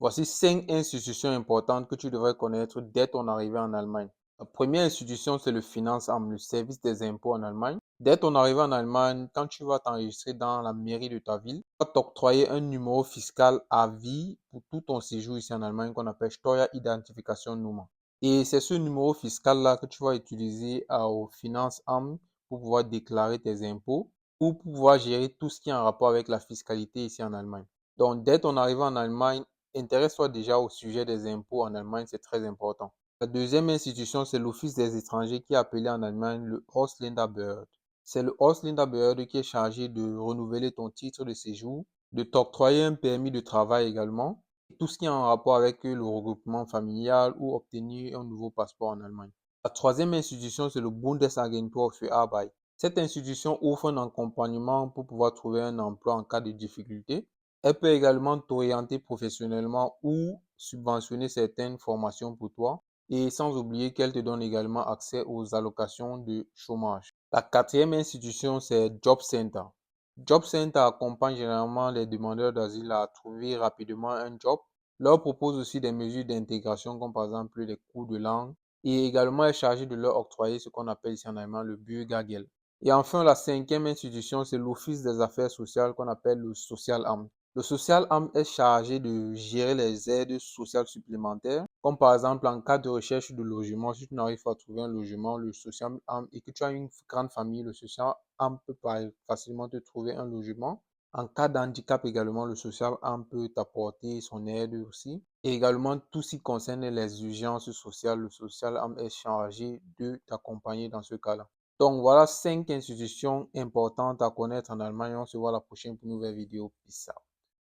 Voici 5 institutions importantes que tu devrais connaître dès ton arrivée en Allemagne. La première institution, c'est le Finanzamt, le service des impôts en Allemagne. Dès ton arrivée en Allemagne, quand tu vas t'enregistrer dans la mairie de ta ville, tu vas t'octroyer un numéro fiscal à vie pour tout ton séjour ici en Allemagne qu'on appelle Steueridentifikationsnummer. Et c'est ce numéro fiscal-là que tu vas utiliser au Finanzamt pour pouvoir déclarer tes impôts ou pour pouvoir gérer tout ce qui est en rapport avec la fiscalité ici en Allemagne. Donc, dès ton arrivée en Allemagne, intéresse-toi déjà au sujet des impôts en Allemagne, c'est très important. La deuxième institution, c'est l'Office des étrangers qui est appelé en Allemagne le Ausländerbehörde. C'est le Ausländerbehörde qui est chargé de renouveler ton titre de séjour, de t'octroyer un permis de travail également, tout ce qui est en rapport avec le regroupement familial ou obtenir un nouveau passeport en Allemagne. La troisième institution, c'est le Bundesagentur für Arbeit. Cette institution offre un accompagnement pour pouvoir trouver un emploi en cas de difficulté. Elle peut également t'orienter professionnellement ou subventionner certaines formations pour toi. Et sans oublier qu'elle te donne également accès aux allocations de chômage. La quatrième institution, c'est Job Center. Job Center accompagne généralement les demandeurs d'asile à trouver rapidement un job. Leur propose aussi des mesures d'intégration comme par exemple les cours de langue et également est chargé de leur octroyer ce qu'on appelle ici en allemand le Bürgergeld. Et enfin, la cinquième institution, c'est l'Office des affaires sociales qu'on appelle le Sozialamt. Le Sozialamt est chargé de gérer les aides sociales supplémentaires, comme par exemple en cas de recherche de logement, si tu n'arrives pas à trouver un logement, le Sozialamt et que tu as une grande famille, le Sozialamt peut facilement te trouver un logement. En cas d'handicap également, le Sozialamt peut t'apporter son aide aussi. Et également, tout ce qui concerne les urgences sociales, le Sozialamt est chargé de t'accompagner dans ce cas-là. Donc voilà 5 institutions importantes à connaître en Allemagne. On se voit la prochaine pour une nouvelle vidéo. Peace out.